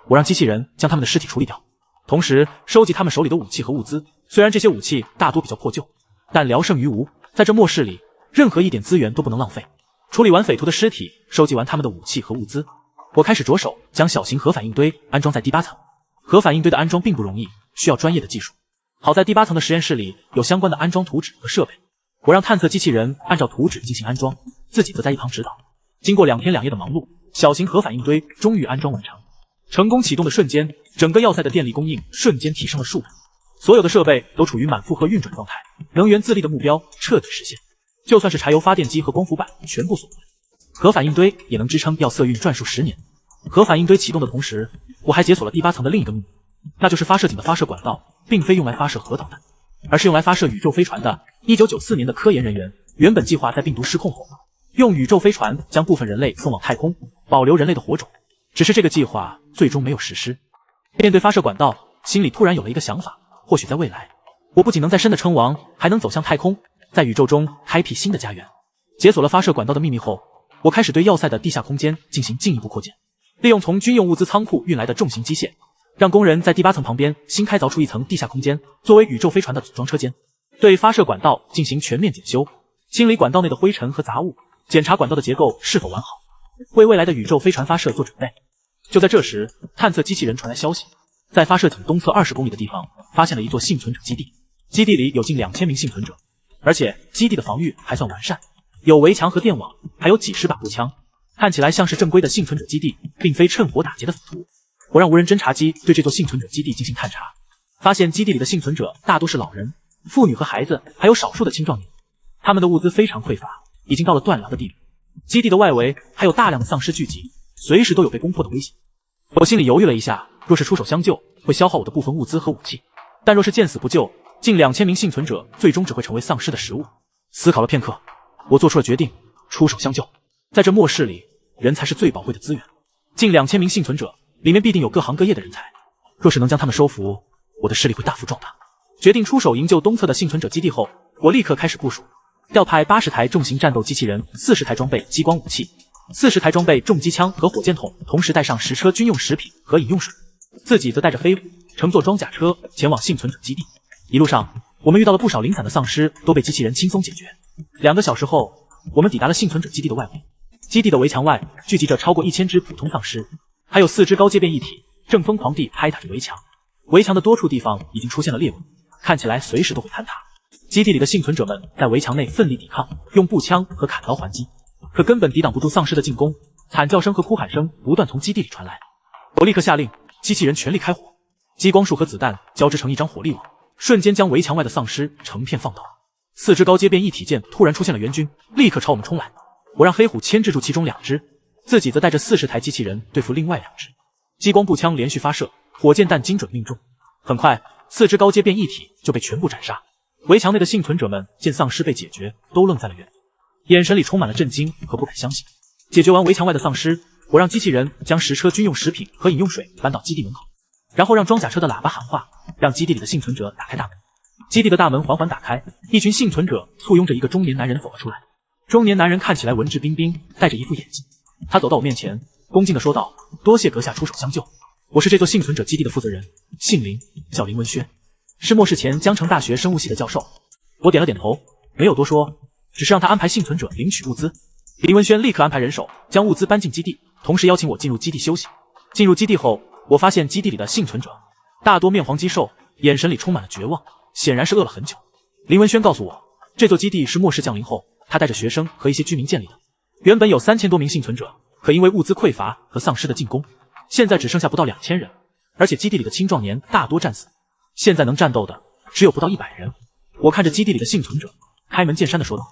我让机器人将他们的尸体处理掉，同时收集他们手里的武器和物资。虽然这些武器大多比较破旧，但聊胜于无。在这末世里，任何一点资源都不能浪费。处理完匪徒的尸体，收集完他们的武器和物资，我开始着手将小型核反应堆安装在第8层。核反应堆的安装并不容易，需要专业的技术。好在第8层的实验室里有相关的安装图纸和设备，我让探测机器人按照图纸进行安装，自己则在一旁指导。经过2天2夜的忙碌，小型核反应堆终于安装完成。成功启动的瞬间，整个要塞的电力供应瞬间提升了数倍，所有的设备都处于满负荷运转状态，能源自立的目标彻底实现。就算是柴油发电机和光伏板全部锁门，核反应堆也能支撑要塞运转数10年。核反应堆启动的同时，我还解锁了第8层的另一个秘密，那就是发射井的发射管道并非用来发射核导弹，而是用来发射宇宙飞船的。1994年的科研人员原本计划在病毒失控后，用宇宙飞船将部分人类送往太空，保留人类的火种。只是这个计划最终没有实施。面对发射管道，心里突然有了一个想法，或许在未来，我不仅能在深的称王，还能走向太空，在宇宙中开辟新的家园。解锁了发射管道的秘密后，我开始对要塞的地下空间进行进一步扩建，利用从军用物资仓库运来的重型机械，让工人在第8层旁边新开凿出一层地下空间，作为宇宙飞船的组装车间。对发射管道进行全面检修，清理管道内的灰尘和杂物，检查管道的结构是否完好，为未来的宇宙飞船发射做准备。就在这时，探测机器人传来消息，在发射井东侧20公里的地方发现了一座幸存者基地，基地里有近2000名幸存者，而且基地的防御还算完善，有围墙和电网，还有几十把步枪，看起来像是正规的幸存者基地，并非趁火打劫的匪徒。我让无人侦察机对这座幸存者基地进行探查，发现基地里的幸存者大多是老人、妇女和孩子，还有少数的青壮年，他们的物资非常匮乏，已经到了断粮的地步。基地的外围还有大量的丧尸聚集，随时都有被攻破的危险。我心里犹豫了一下，若是出手相救，会消耗我的部分物资和武器，但若是见死不救，近2000名幸存者最终只会成为丧尸的食物。思考了片刻，我做出了决定，出手相救。在这末世里，人才是最宝贵的资源。近2000名幸存者里面必定有各行各业的人才，若是能将他们收服，我的势力会大幅壮大。决定出手营救东侧的幸存者基地后，我立刻开始部署，调派80台重型战斗机器人，40台装备激光武器，40台装备重机枪和火箭筒，同时带上10车军用食品和饮用水，自己则带着飞虎乘坐装甲车前往幸存者基地。一路上，我们遇到了不少零散的丧尸，都被机器人轻松解决。2个小时后，我们抵达了幸存者基地的外围。基地的围墙外聚集着超过1000只普通丧尸，还有4只高阶变异体正疯狂地拍打着围墙。围墙的多处地方已经出现了裂纹，看起来随时都会坍塌。基地里的幸存者们在围墙内奋力抵抗，用步枪和砍刀还击，可根本抵挡不住丧尸的进攻，惨叫声和哭喊声不断从基地里传来。我立刻下令机器人全力开火，激光束和子弹交织成一张火力网，瞬间将围墙外的丧尸成片放倒。4只高阶变异体舰突然出现了援军，立刻朝我们冲来。我让黑虎牵制住其中2只，自己则带着40台机器人对付另外2只。激光步枪连续发射，火箭弹精准命中。很快，4只高阶变异体就被全部斩杀。围墙内的幸存者们见丧尸被解决，都愣在了原地，眼神里充满了震惊和不敢相信。解决完围墙外的丧尸，我让机器人将10车军用食品和饮用水搬到基地门口，然后让装甲车的喇叭喊话，让基地里的幸存者打开大门。基地的大门缓缓打开，一群幸存者簇拥着一个中年男人走了出来。中年男人看起来文质彬彬，戴着一副眼镜。他走到我面前，恭敬地说道：“多谢阁下出手相救，我是这座幸存者基地的负责人，姓林，叫林文轩，是末世前江城大学生物系的教授。”我点了点头，没有多说，只是让他安排幸存者领取物资。林文轩立刻安排人手将物资搬进基地，同时邀请我进入基地休息。进入基地后，我发现基地里的幸存者大多面黄肌瘦，眼神里充满了绝望，显然是饿了很久。林文轩告诉我，这座基地是末世降临后他带着学生和一些居民建立的，原本有3000多名幸存者，可因为物资匮乏和丧尸的进攻，现在只剩下不到2000人，而且基地里的青壮年大多战死，现在能战斗的只有不到100人。我看着基地里的幸存者，开门见山地说道：“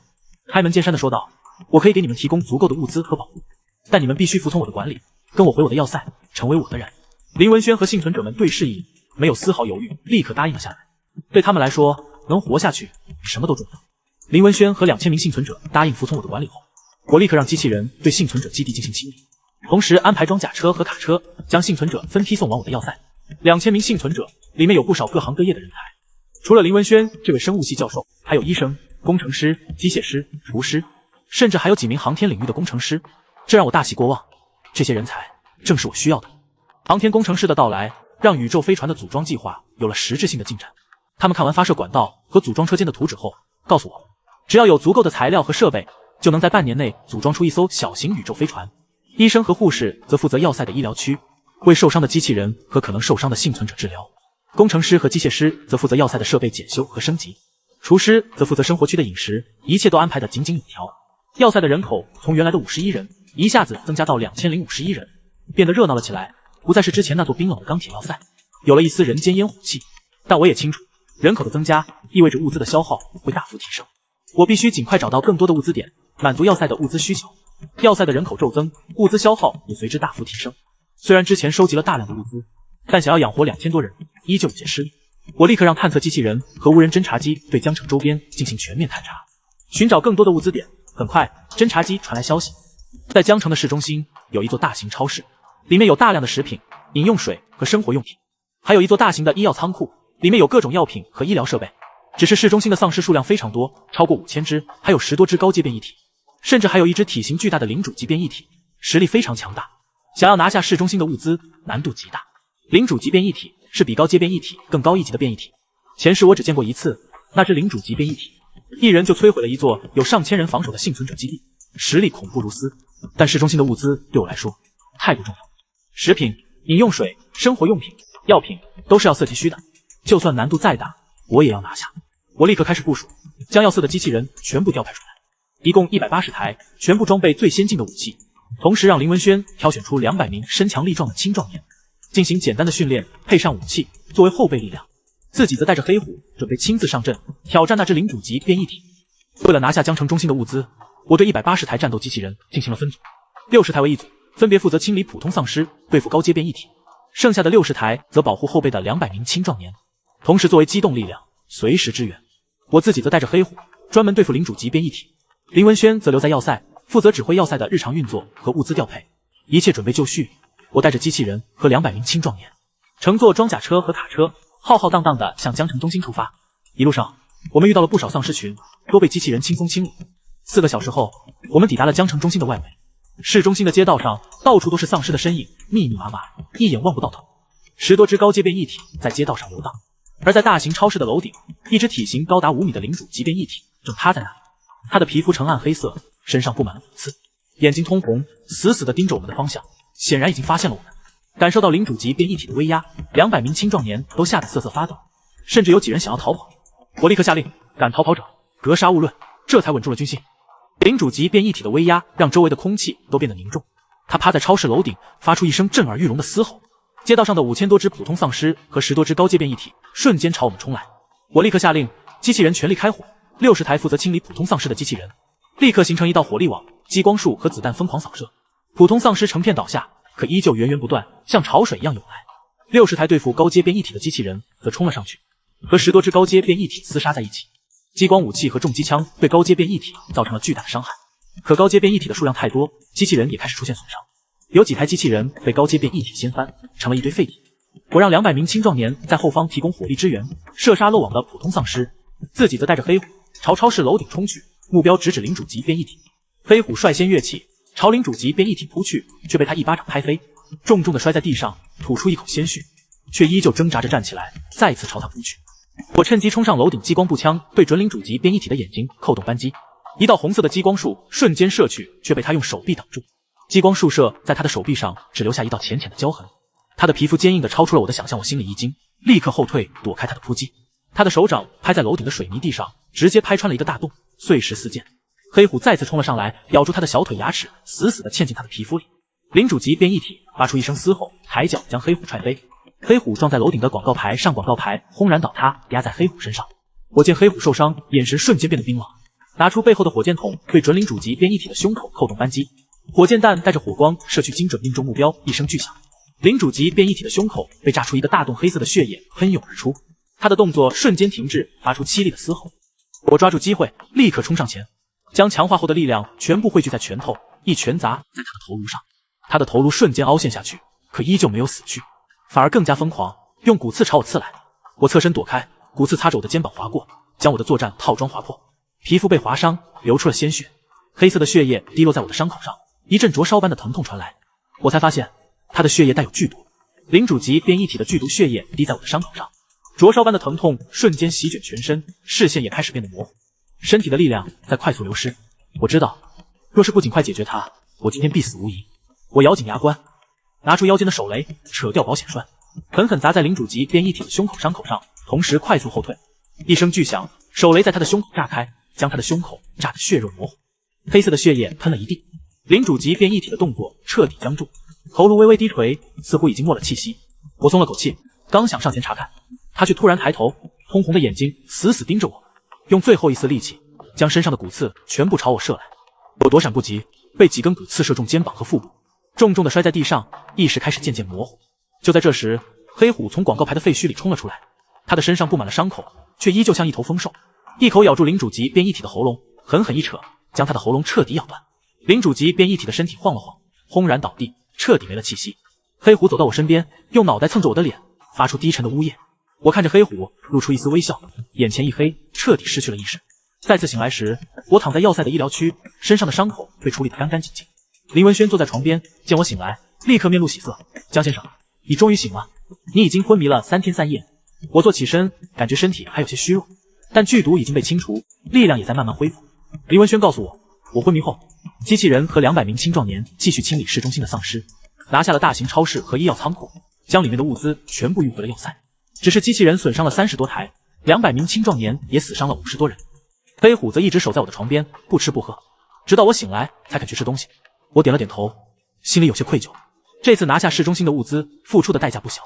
开门见山的说道：“我可以给你们提供足够的物资和保护，但你们必须服从我的管理，跟我回我的要塞，成为我的人。”林文轩和幸存者们对视一眼，没有丝毫犹豫，立刻答应了下来。对他们来说，能活下去比什么都重要。林文轩和2000名幸存者答应服从我的管理后，我立刻让机器人对幸存者基地进行清理，同时安排装甲车和卡车将幸存者分批送往我的要塞。2000名幸存者里面有不少各行各业的人才，除了林文轩这位生物系教授，还有医生、工程师、机械师、厨师，甚至还有几名航天领域的工程师，这让我大喜过望。这些人才正是我需要的。航天工程师的到来，让宇宙飞船的组装计划有了实质性的进展。他们看完发射管道和组装车间的图纸后，告诉我，只要有足够的材料和设备，就能在半年内组装出一艘小型宇宙飞船。医生和护士则负责要塞的医疗区，为受伤的机器人和可能受伤的幸存者治疗。工程师和机械师则负责要塞的设备检修和升级，厨师则负责生活区的饮食，一切都安排得井井有条。要塞的人口从原来的51人一下子增加到2051人，变得热闹了起来，不再是之前那座冰冷的钢铁要塞，有了一丝人间烟火气。但我也清楚，人口的增加意味着物资的消耗会大幅提升，我必须尽快找到更多的物资点，满足要塞的物资需求。要塞的人口骤增，物资消耗也随之大幅提升。虽然之前收集了大量的物资，但想要养活2000多人依旧有些吃力。我立刻让探测机器人和无人侦察机对江城周边进行全面探查，寻找更多的物资点。很快，侦察机传来消息，在江城的市中心有一座大型超市，里面有大量的食品、饮用水和生活用品，还有一座大型的医药仓库，里面有各种药品和医疗设备。只是市中心的丧尸数量非常多，超过5000只，还有10多只高阶变异体，甚至还有一只体型巨大的领主级变异体，实力非常强大。想要拿下市中心的物资难度极大。领主级变异体是比高阶变异体更高一级的变异体，前世我只见过一次，那只领主级变异体一人就摧毁了一座有上千人防守的幸存者基地，实力恐怖如斯。但市中心的物资对我来说太不重要，食品、饮用水、生活用品、药品都是要色急需的，就算难度再大，我也要拿下。我立刻开始部署，将要色的机器人全部调派出来，一共180台，全部装备最先进的武器。同时让林文轩挑选出200名身强力壮的青壮年，进行简单的训练，配上武器作为后备力量。自己则带着黑虎准备亲自上阵挑战那只领主级变异体。为了拿下江城中心的物资，我对180台战斗机器人进行了分组，60台为一组，分别负责清理普通丧尸，对付高阶变异体，剩下的60台则保护后备的200名青壮年，同时作为机动力量随时支援。我自己则带着黑虎专门对付领主级变异体，林文轩则留在要塞负责指挥要塞的日常运作和物资调配，一切准备就绪。我带着机器人和200名青壮年，乘坐装甲车和卡车，浩浩荡荡地向江城中心出发。一路上，我们遇到了不少丧尸群，都被机器人轻松清理。4个小时后，我们抵达了江城中心的外围。市中心的街道上，到处都是丧尸的身影，密密麻麻，一眼望不到头。10多只高阶变异体在街道上游荡，而在大型超市的楼顶，一只体型高达5米的领主级变异体正趴在那里。他的皮肤呈暗黑色，身上布满了腐刺，眼睛通红，死死地盯着我们的方向，显然已经发现了我们。感受到领主级变异体的威压，200名青壮年都吓得瑟瑟发抖，甚至有几人想要逃跑。我立刻下令赶逃跑者，格杀勿论，这才稳住了军心。领主级变异体的威压让周围的空气都变得凝重，他趴在超市楼顶，发出一声震耳欲聋的嘶吼。街道上的5000多只普通丧尸和10多只高阶变异体瞬间朝我们冲来。我立刻下令机器人全力开火，60台负责清理普通丧尸的机器人立刻形成一道火力网，激光束和子弹疯狂扫射，普通丧尸成片倒下，可依旧源源不断，像潮水一样涌来。60台对付高阶变异体的机器人则冲了上去，和10多只高阶变异体厮杀在一起。激光武器和重机枪对高阶变异体造成了巨大的伤害，可高阶变异体的数量太多，机器人也开始出现损伤，有几台机器人被高阶变异体掀翻，成了一堆废体。我让200名青壮年在后方提供火力支援，射杀漏网的普通丧尸，自己则带着黑虎朝超市楼顶冲去，目标直指领主级变异体。黑虎率先跃起，朝领主级变异体扑去，却被他一巴掌拍飞，重重地摔在地上，吐出一口鲜血，却依旧挣扎着站起来，再次朝他扑去。我趁机冲上楼顶，激光步枪对准领主级变异体的眼睛扣动扳机，一道红色的激光束瞬间射去，却被他用手臂挡住。激光束射在他的手臂上只留下一道浅浅的焦痕，他的皮肤坚硬的超出了我的想象，我心里一惊，立刻后退躲开他的扑击。他的手掌拍在楼顶的水泥地上，直接拍穿了一个大洞，碎石四溅。黑虎再次冲了上来，咬住他的小腿，牙齿死死地嵌进他的皮肤里。领主级变异体发出一声嘶吼，抬脚将黑虎踹飞。黑虎撞在楼顶的广告牌上，广告牌轰然倒塌，压在黑虎身上。我见黑虎受伤，眼神瞬间变得冰冷，拿出背后的火箭筒，对准领主级变异体的胸口扣动扳机。火箭弹带着火光射去，精准命中目标，一声巨响，领主级变异体的胸口被炸出一个大洞，黑色的血液喷涌而出。他的动作瞬间停滞，发出凄厉的嘶吼。我抓住机会，立刻冲上前，将强化后的力量全部汇聚在拳头，一拳砸在他的头颅上。他的头颅瞬间凹陷下去，可依旧没有死去，反而更加疯狂，用骨刺朝我刺来。我侧身躲开，骨刺擦着我的肩膀划过，将我的作战套装划破，皮肤被划伤，流出了鲜血，黑色的血液滴落在我的伤口上，一阵灼烧般的疼痛传来。我才发现他的血液带有剧毒，领主级变异体的剧毒血液滴在我的伤口上，灼烧般的疼痛瞬间席卷全身，视线也开始变得模糊，身体的力量在快速流失。我知道，若是不尽快解决他，我今天必死无疑。我咬紧牙关，拿出腰间的手雷，扯掉保险栓，狠狠砸在领主级变异体的胸口伤口上，同时快速后退。一声巨响，手雷在他的胸口炸开，将他的胸口炸得血肉模糊，黑色的血液喷了一地。领主级变异体的动作彻底僵住，头颅微微低垂，似乎已经没了气息。我松了口气，刚想上前查看，他却突然抬头，通红的眼睛死死盯着我，用最后一丝力气将身上的骨刺全部朝我射来。我躲闪不及，被几根骨刺射中肩膀和腹部，重重的摔在地上，意识开始渐渐模糊。就在这时，黑虎从广告牌的废墟里冲了出来，他的身上布满了伤口，却依旧像一头疯兽，一口咬住领主级变异体的喉咙，狠狠一扯，将他的喉咙彻底咬断。领主级变异体的身体晃了晃，轰然倒地，彻底没了气息。黑虎走到我身边，用脑袋蹭着我的脸，发出低沉的呜咽。我看着黑虎，露出一丝微笑，眼前一黑，彻底失去了意识。再次醒来时，我躺在要塞的医疗区，身上的伤口被处理得干干净净。林文轩坐在床边，见我醒来，立刻面露喜色：“江先生，你终于醒了，你已经昏迷了3天3夜。”我坐起身，感觉身体还有些虚弱，但剧毒已经被清除，力量也在慢慢恢复。林文轩告诉我，我昏迷后，机器人和200名青壮年继续清理市中心的丧尸，拿下了大型超市和医药仓库，将里面的物资全部运回了要塞。只是机器人损伤了30多台，200名青壮年也死伤了50多人。黑虎则一直守在我的床边，不吃不喝，直到我醒来才肯去吃东西。我点了点头，心里有些愧疚。这次拿下市中心的物资，付出的代价不小。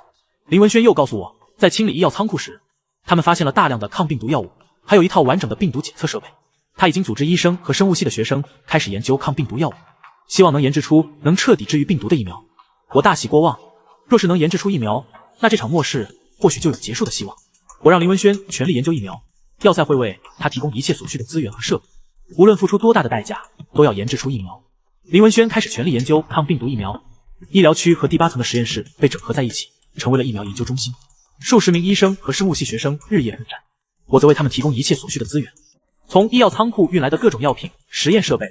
林文轩又告诉我，在清理医药仓库时，他们发现了大量的抗病毒药物，还有一套完整的病毒检测设备。他已经组织医生和生物系的学生开始研究抗病毒药物，希望能研制出能彻底治愈病毒的疫苗。我大喜过望，若是能研制出疫苗，那这场末世或许就有结束的希望。我让林文轩全力研究疫苗，要塞会为他提供一切所需的资源和设备，无论付出多大的代价，都要研制出疫苗。林文轩开始全力研究抗病毒疫苗，医疗区和第8层的实验室被整合在一起，成为了疫苗研究中心。数十名医生和生物系学生日夜奋战，我则为他们提供一切所需的资源，从医药仓库运来的各种药品、实验设备，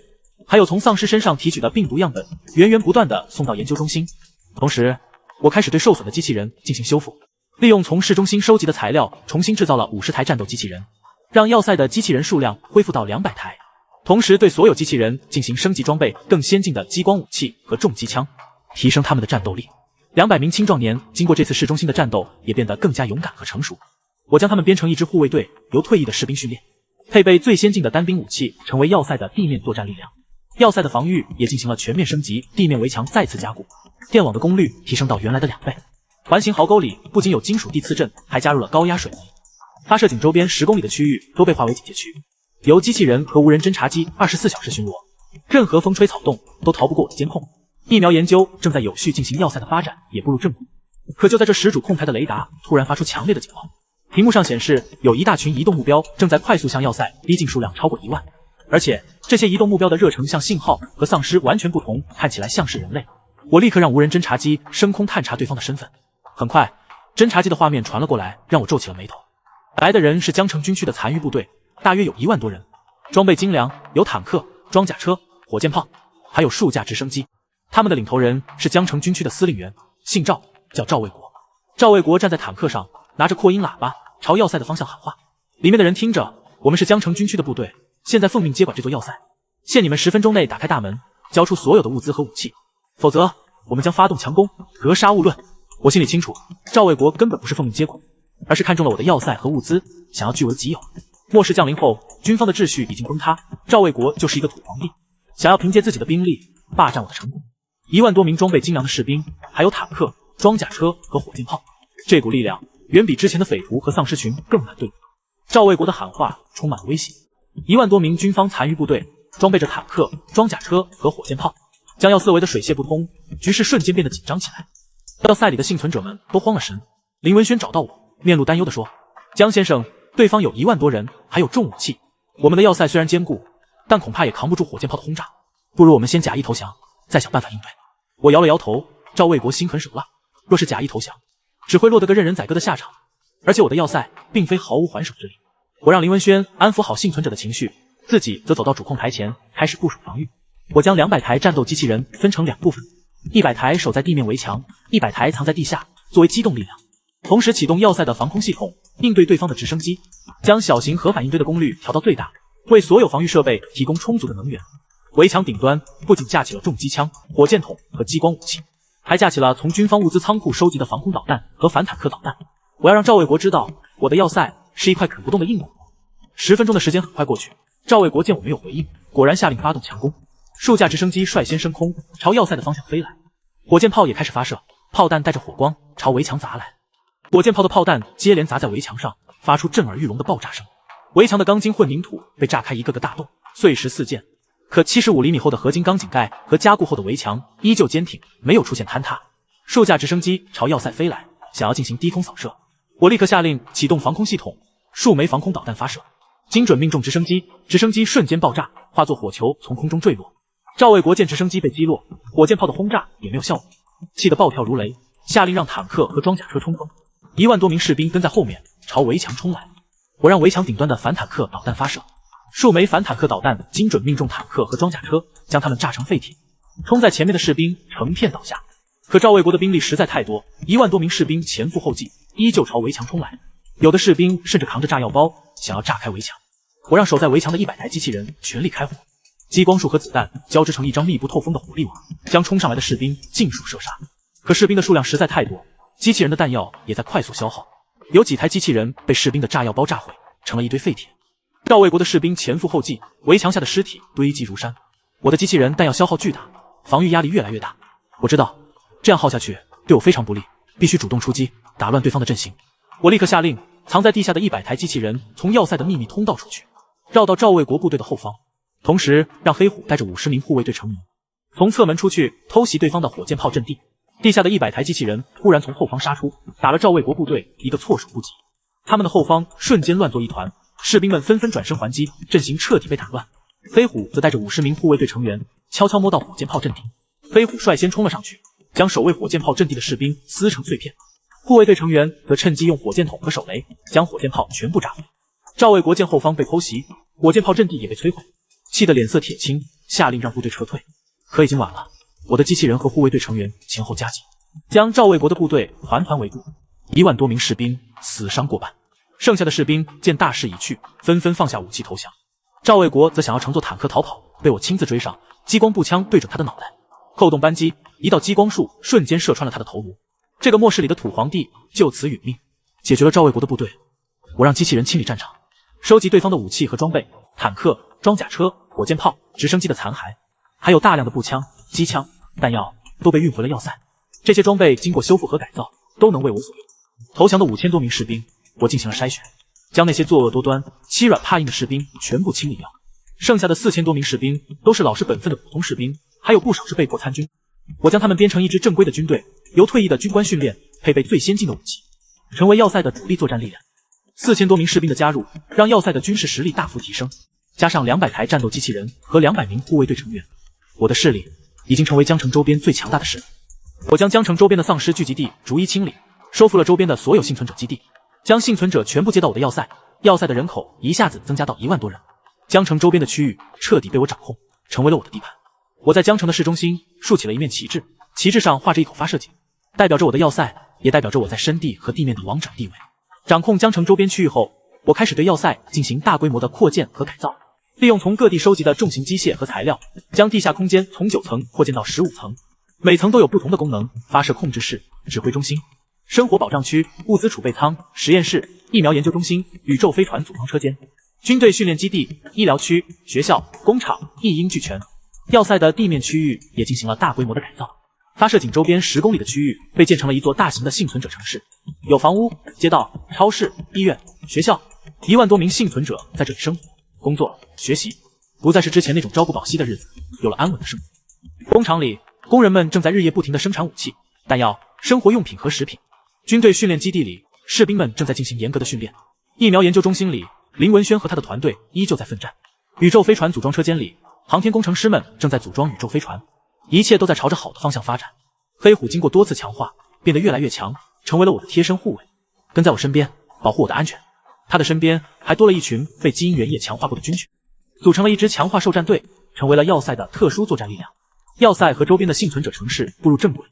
还有从丧尸身上提取的病毒样本，源源不断地送到研究中心。同时，我开始对受损的机器人进行修复，利用从市中心收集的材料，重新制造了50台战斗机器人，让要塞的机器人数量恢复到200台。同时对所有机器人进行升级装备更先进的激光武器和重机枪，提升他们的战斗力。200名青壮年经过这次市中心的战斗，也变得更加勇敢和成熟。我将他们编成一支护卫队，由退役的士兵训练，配备最先进的单兵武器，成为要塞的地面作战力量。要塞的防御也进行了全面升级，地面围墙再次加固，电网的功率提升到原来的2倍。环形壕沟里不仅有金属地刺阵，还加入了高压水泥。发射井周边10公里的区域都被划为警戒区，由机器人和无人侦察机24小时巡逻，任何风吹草动都逃不过我的监控。疫苗研究正在有序进行，要塞的发展也步入正轨。可就在这时，主控台的雷达突然发出强烈的警报，屏幕上显示有一大群移动目标正在快速向要塞逼近，数量超过1万，而且这些移动目标的热成像信号和丧尸完全不同，看起来像是人类。我立刻让无人侦察机升空探查对方的身份。很快，侦察机的画面传了过来，让我皱起了眉头。来的人是江城军区的残余部队，大约有1万多人，装备精良，有坦克、装甲车、火箭炮，还有数架直升机。他们的领头人是江城军区的司令员，姓赵，叫赵卫国。赵卫国站在坦克上，拿着扩音喇叭朝要塞的方向喊话。里面的人听着，我们是江城军区的部队，现在奉命接管这座要塞，限你们10分钟内打开大门，交出所有的物资和武器，否则我们将发动强攻，格杀勿论。我心里清楚，赵卫国根本不是奉命接管，而是看中了我的要塞和物资，想要据为己有。末世降临后，军方的秩序已经崩塌，赵卫国就是一个土皇帝，想要凭借自己的兵力霸占我的成果。1万多名装备精良的士兵，还有坦克、装甲车和火箭炮，这股力量远比之前的匪徒和丧尸群更难对付。赵卫国的喊话充满了威胁， 1万多名军方残余部队装备着坦克、装甲车和火箭炮，将要塞围得水泄不通，局势瞬间变得紧张起来。要塞里的幸存者们都慌了神。林文轩找到我，面露担忧地说：“江先生，对方有1万多人，还有重武器，我们的要塞虽然坚固，但恐怕也扛不住火箭炮的轰炸，不如我们先假意投降，再想办法应对。”我摇了摇头，赵卫国心狠手辣，若是假意投降，只会落得个任人宰割的下场，而且我的要塞并非毫无还手之力。我让林文轩安抚好幸存者的情绪，自己则走到主控台前开始部署防御。我将200台战斗机器人分成2部分，100台守在地面围墙，100台藏在地下作为机动力量，同时启动要塞的防空系统，应对对方的直升机，将小型核反应堆的功率调到最大，为所有防御设备提供充足的能源。围墙顶端不仅架起了重机枪、火箭筒和激光武器，还架起了从军方物资仓库收集的防空导弹和反坦克导弹。我要让赵卫国知道，我的要塞是一块啃不动的硬骨头。10分钟的时间很快过去，赵卫国见我没有回应，果然下令发动强攻。数架直升机率先升空，朝要塞的方向飞来，火箭炮也开始发射，炮弹带着火光朝围墙砸来。火箭炮的炮弹接连砸在围墙上，发出震耳欲聋的爆炸声。围墙的钢筋混凝土被炸开一个个大洞，碎石四溅。可75厘米厚的合金钢井盖和加固后的围墙依旧坚挺，没有出现坍塌。数架直升机朝要塞飞来，想要进行低空扫射。我立刻下令启动防空系统，数枚防空导弹发射，精准命中直升机，直升机瞬间爆炸，化作火球从空中坠落。赵卫国见直升机被击落，火箭炮的轰炸也没有效果，气得暴跳如雷，下令让坦克和装甲车冲锋。1万多名士兵跟在后面朝围墙冲来。我让围墙顶端的反坦克导弹发射，数枚反坦克导弹精准命中坦克和装甲车，将他们炸成废铁。冲在前面的士兵成片倒下。可赵卫国的兵力实在太多，1万多名士兵前赴后继，依旧朝围墙冲来。有的士兵甚至扛着炸药包，想要炸开围墙。我让守在围墙的100台机器人全力开火，激光束和子弹交织成一张密不透风的火力网，将冲上来的士兵尽数射杀。可士兵的数量实在太多，机器人的弹药也在快速消耗，有几台机器人被士兵的炸药包炸毁，成了一堆废铁。赵卫国的士兵前赴后继，围墙下的尸体堆积如山。我的机器人弹药消耗巨大，防御压力越来越大。我知道这样耗下去对我非常不利，必须主动出击，打乱对方的阵型。我立刻下令藏在地下的100台机器人从要塞的秘密通道出去，绕到赵卫国部队的后方，同时让黑虎带着50名护卫队成员从侧门出去偷袭对方的火箭炮阵地。地下的100台机器人突然从后方杀出，打了赵卫国部队一个措手不及。他们的后方瞬间乱作一团，士兵们纷纷转身还击，阵型彻底被打乱。黑虎则带着50名护卫队成员悄悄摸到火箭炮阵地。黑虎率先冲了上去，将守卫火箭炮阵地的士兵撕成碎片。护卫队成员则趁机用火箭筒和手雷将火箭炮全部炸毁。赵卫国见后方被偷袭，火箭炮阵地也被摧毁，气得脸色铁青，下令让部队撤退。可已经晚了，我的机器人和护卫队成员前后夹击，将赵卫国的部队团团围住，1万多名士兵死伤过半。剩下的士兵见大势已去，纷纷放下武器投降。赵卫国则想要乘坐坦克逃跑，被我亲自追上，激光步枪对准他的脑袋，扣动扳机，一道激光束瞬间射穿了他的头颅。这个末世里的土皇帝就此殒命。解决了赵卫国的部队，我让机器人清理战场，收集对方的武器和装备，坦克、装甲车、火箭炮、直升机的残骸，还有大量的步枪、机枪、弹药都被运回了要塞。这些装备经过修复和改造，都能为我所用。投降的5000多名士兵，我进行了筛选，将那些作恶多端、欺软怕硬的士兵全部清理掉。剩下的4000多名士兵都是老实本分的普通士兵，还有不少是被迫参军。我将他们编成一支正规的军队，由退役的军官训练，配备最先进的武器，成为要塞的主力作战力量。4000多名士兵的加入，让要塞的军事实力大幅提升，加上200台战斗机器人和200名护卫队成员，我的势力已经成为江城周边最强大的势力。我将江城周边的丧尸聚集地逐一清理，收复了周边的所有幸存者基地，将幸存者全部接到我的要塞，要塞的人口一下子增加到1万多人。江城周边的区域彻底被我掌控，成为了我的地盘。我在江城的市中心竖起了一面旗帜，旗帜上画着一口发射井，代表着我的要塞，也代表着我在深地和地面的王者地位。掌控江城周边区域后，我开始对要塞进行大规模的扩建和改造，利用从各地收集的重型机械和材料，将地下空间从9层扩建到15层，每层都有不同的功能：发射控制室、指挥中心、生活保障区、物资储备仓、实验室、疫苗研究中心、宇宙飞船组装车间、军队训练基地、医疗区、学校、工厂，一应俱全。要塞的地面区域也进行了大规模的改造，发射井周边10公里的区域被建成了一座大型的幸存者城市，有房屋、街道、超市、医院、学校，1万多名幸存者在这里生活。工作、学习，不再是之前那种朝不保夕的日子，有了安稳的生活。工厂里，工人们正在日夜不停地生产武器、弹药、生活用品和食品。军队训练基地里，士兵们正在进行严格的训练。疫苗研究中心里，林文轩和他的团队依旧在奋战。宇宙飞船组装车间里，航天工程师们正在组装宇宙飞船，一切都在朝着好的方向发展。黑虎经过多次强化，变得越来越强，成为了我的贴身护卫，跟在我身边，保护我的安全。他的身边还多了一群被基因原液强化过的军犬，组成了一支强化兽战队，成为了要塞的特殊作战力量。要塞和周边的幸存者城市步入正轨，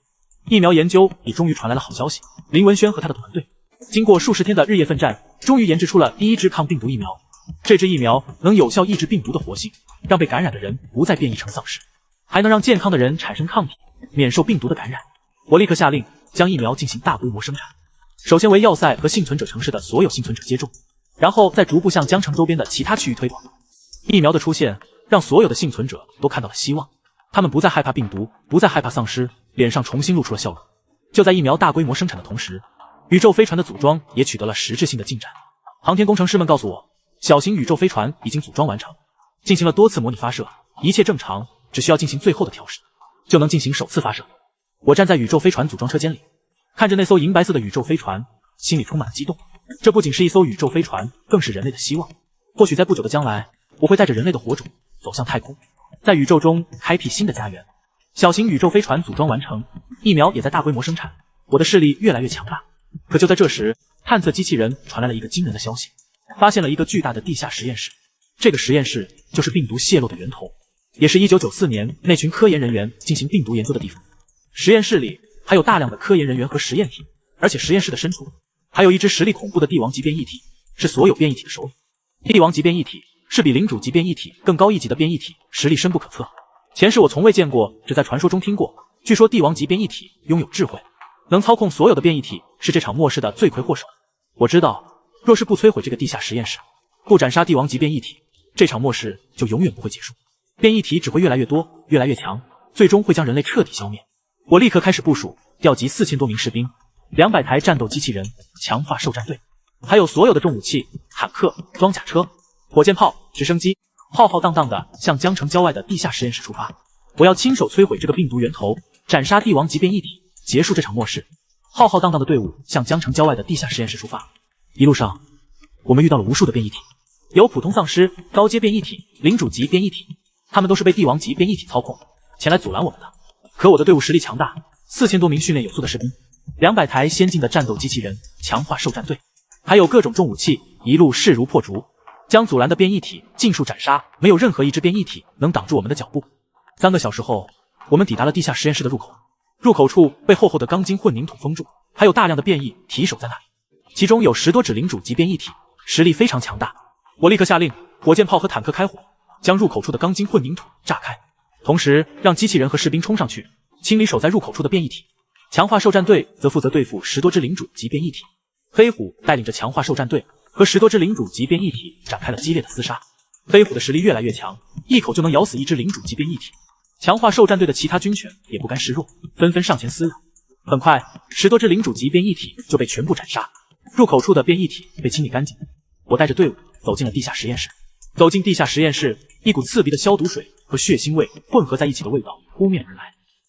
疫苗研究也终于传来了好消息。林文轩和他的团队经过数十天的日夜奋战，终于研制出了第一支抗病毒疫苗。这支疫苗能有效抑制病毒的活性，让被感染的人不再变异成丧尸，还能让健康的人产生抗体，免受病毒的感染。我立刻下令将疫苗进行大规模生产，首先为要塞和幸存者城市的所有幸存者接种，然后再逐步向江城周边的其他区域推广。疫苗的出现让所有的幸存者都看到了希望，他们不再害怕病毒，不再害怕丧尸，脸上重新露出了笑容。就在疫苗大规模生产的同时，宇宙飞船的组装也取得了实质性的进展。航天工程师们告诉我，小型宇宙飞船已经组装完成，进行了多次模拟发射，一切正常，只需要进行最后的调试，就能进行首次发射。我站在宇宙飞船组装车间里，看着那艘银白色的宇宙飞船，心里充满了激动。这不仅是一艘宇宙飞船，更是人类的希望。或许在不久的将来，我会带着人类的火种走向太空，在宇宙中开辟新的家园。小型宇宙飞船组装完成，疫苗也在大规模生产，我的势力越来越强大。可就在这时，探测机器人传来了一个惊人的消息，发现了一个巨大的地下实验室。这个实验室就是病毒泄露的源头，也是1994年那群科研人员进行病毒研究的地方。实验室里还有大量的科研人员和实验体，而且实验室的深处还有一只实力恐怖的帝王级变异体，是所有变异体的首领。帝王级变异体是比领主级变异体更高一级的变异体，实力深不可测。前世我从未见过，只在传说中听过。据说帝王级变异体拥有智慧，能操控所有的变异体，是这场末世的罪魁祸首。我知道，若是不摧毁这个地下实验室，不斩杀帝王级变异体，这场末世就永远不会结束。变异体只会越来越多，越来越强，最终会将人类彻底消灭。我立刻开始部署，调集4000多名士兵，200台战斗机器人，强化兽战队，还有所有的重武器、坦克、装甲车、火箭炮、直升机，浩浩荡荡的向江城郊外的地下实验室出发。我要亲手摧毁这个病毒源头，斩杀帝王级变异体，结束这场末世。浩浩荡荡的队伍向江城郊外的地下实验室出发。一路上，我们遇到了无数的变异体，有普通丧尸、高阶变异体、领主级变异体，他们都是被帝王级变异体操控，前来阻拦我们的。可我的队伍实力强大，4000多名训练有素的士兵，200台先进的战斗机器人，强化兽战队，还有各种重武器，一路势如破竹，将阻拦的变异体尽数斩杀，没有任何一只变异体能挡住我们的脚步。3个小时后，我们抵达了地下实验室的入口，入口处被厚厚的钢筋混凝土封住，还有大量的变异体守在那里，其中有10多只领主级变异体，实力非常强大。我立刻下令，火箭炮和坦克开火，将入口处的钢筋混凝土炸开，同时让机器人和士兵冲上去，清理守在入口处的变异体。强化兽战队则负责对付10多只领主级变异体。黑虎带领着强化兽战队和10多只领主级变异体展开了激烈的厮杀。黑虎的实力越来越强，一口就能咬死一只领主级变异体。强化兽战队的其他军犬也不甘示弱，纷纷上前撕咬。很快，10多只领主级变异体就被全部斩杀，入口处的变异体被清理干净。我带着队伍走进了地下实验室。走进地下实验室，一股刺鼻的消毒水和血腥味混合在一起的味道扑面而来。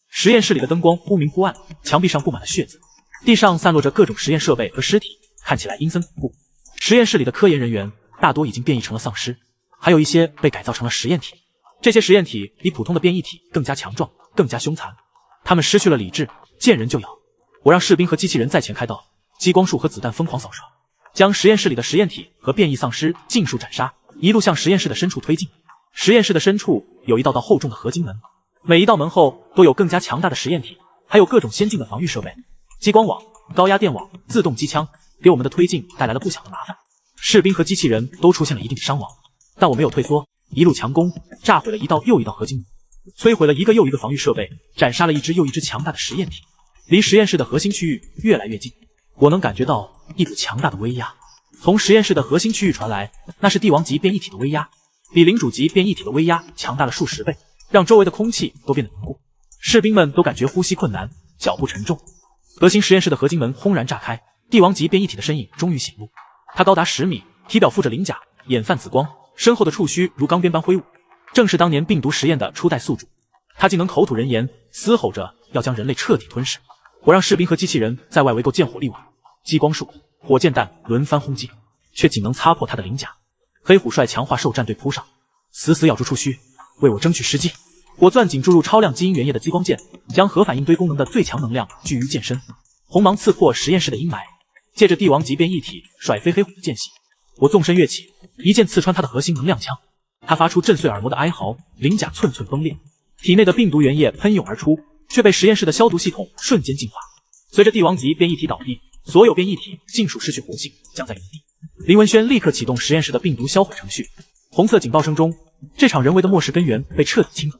实验室里的灯光忽明忽暗，墙壁上布满了血渍，地上散落着各种实验设备和尸体，看起来阴森恐怖。实验室里的科研人员大多已经变异成了丧尸，还有一些被改造成了实验体。这些实验体比普通的变异体更加强壮，更加凶残，他们失去了理智，见人就咬。我让士兵和机器人在前开道，激光束和子弹疯狂扫射，将实验室里的实验体和变异丧尸尽数斩杀，一路向实验室的深处推进。实验室的深处有一道道厚重的合金门，每一道门后都有更加强大的实验体，还有各种先进的防御设备，激光网、高压电网、自动机枪，给我们的推进带来了不小的麻烦。士兵和机器人都出现了一定的伤亡，但我没有退缩，一路强攻，炸毁了一道又一道合金门，摧毁了一个又一个防御设备，斩杀了一只又一只强大的实验体。离实验室的核心区域越来越近，我能感觉到一股强大的威压从实验室的核心区域传来，那是帝王级变异体的威压，比领主级变异体的威压强大了数十倍，让周围的空气都变得凝固。士兵们都感觉呼吸困难，脚步沉重。核心实验室的合金门轰然炸开，帝王级变异体的身影终于显露。他高达10米，体表附着鳞甲，眼泛紫光，身后的触须如钢鞭般挥舞，正是当年病毒实验的初代宿主。他竟能口吐人言，嘶吼着要将人类彻底吞噬。我让士兵和机器人在外围构建火力网，激光束、火箭弹轮番轰击，却仅能擦破他的鳞甲。黑虎帅强化兽战队扑上，死死咬住触须，为我争取时机。我攥紧注入超量基因原液的激光剑，将核反应堆功能的最强能量聚于剑身。红芒刺破实验室的阴霾，借着帝王级变异体甩飞黑虎的间隙，我纵身跃起，一剑刺穿他的核心能量枪。他发出震碎耳膜的哀嚎，鳞甲寸寸崩裂，体内的病毒原液喷涌而出，却被实验室的消毒系统瞬间净化。随着帝王级变异体倒地，所有变异体尽数失去活性，僵在原地。林文轩立刻启动实验室的病毒销毁程序。红色警报声中，这场人为的末世根源被彻底清除。